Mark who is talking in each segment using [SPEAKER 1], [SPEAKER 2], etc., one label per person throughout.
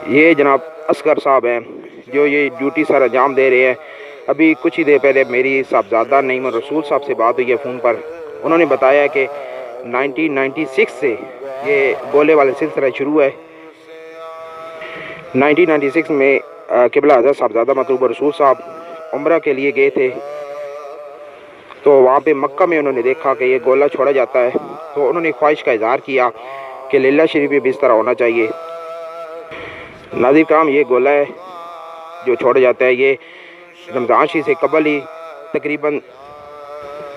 [SPEAKER 1] ये जनाब असगर साहब हैं जो ये ड्यूटी सर अंजाम दे रहे हैं। अभी कुछ ही देर पहले मेरी साहबजादा नईम रसूल साहब से बात हुई है फ़ोन पर। उन्होंने बताया कि 1996 से ये गोले वाला सिलसिला शुरू है। 1996 में किबला हज़रत साहबजादा मतलूब रसूल साहब उम्रा के लिए गए थे, तो वहाँ पे मक्का में उन्होंने देखा कि ये गोला छोड़ा जाता है, तो उन्होंने ख्वाहिश का इजहार किया कि लैला शरीफ भी इस तरह होना चाहिए। नाज़रीन कराम, ये गोला है जो छोड़ा जाता है, ये रमज़ान शरीफ से कबल ही तकरीबन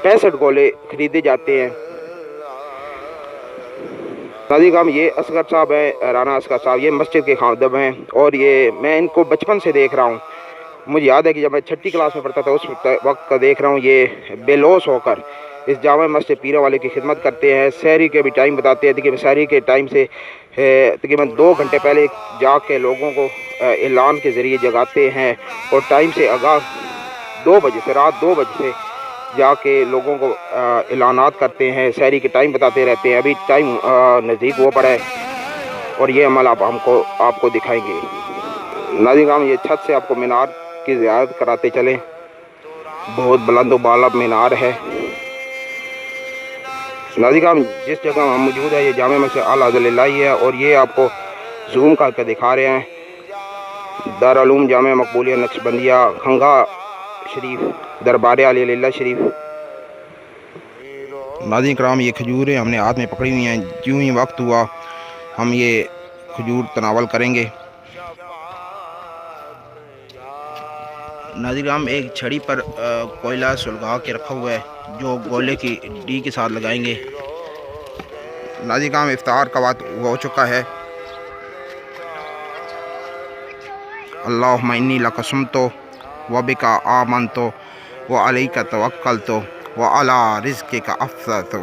[SPEAKER 1] 65 गोले ख़रीदे जाते हैं। नाज़रीन कराम, ये असगर साहब हैं, राना असगर साहब, ये मस्जिद के खादम हैं और ये मैं इनको बचपन से देख रहा हूँ। मुझे याद है कि जब मैं 6ठी क्लास में पढ़ता था उस वक्त का देख रहा हूँ। ये बेलोस होकर इस जामा मस्जिद पीरा वाले की खिदमत करते हैं। सहरी के भी टाइम बताते हैं। देखिए सहरी के टाइम से तकरीबन 2 घंटे पहले जाके लोगों को ऐलान के ज़रिए जगाते हैं और टाइम से आगाह 2 बजे से, रात 2 बजे से जाके लोगों को ऐलानात करते हैं, सहरी के टाइम बताते रहते हैं। अभी टाइम नज़दीक हो पड़ा है और ये अमल आपको दिखाएंगे। नाज़रीन हम ये छत से आपको मीनार की ज़ियारत कराते चलें। बहुत बुलंद व बाला मीनार है। नाज़रीन हम जिस जगह हम मौजूद है ये जामे मस्जिद अल हज़रत ही है और ये आपको जूम करके दिखा रहे हैं। दारुल उलूम जामे मकबूलिया नक्शबंदिया खंगा शरीफ दरबार आली लैला शरीफ। नाज़रीन कराम, ये खजूरें हमने हाथ में पकड़ी हुई हैं। यूँ ही वक्त हुआ हम ये खजूर तनावल करेंगे। नाज़रीन कराम, एक छड़ी पर कोयला सुलगा के रखा हुआ है जो गोले की डी के साथ लगाएंगे। नाज़रीन कराम, इफ्तार का वक्त हो चुका है। अल्लाहुम्मा इन्नी लका सुमतो व बिका आमनतो व अलैका तवक्कलतो व अला रिज़्क़िका अफ़्तरतो।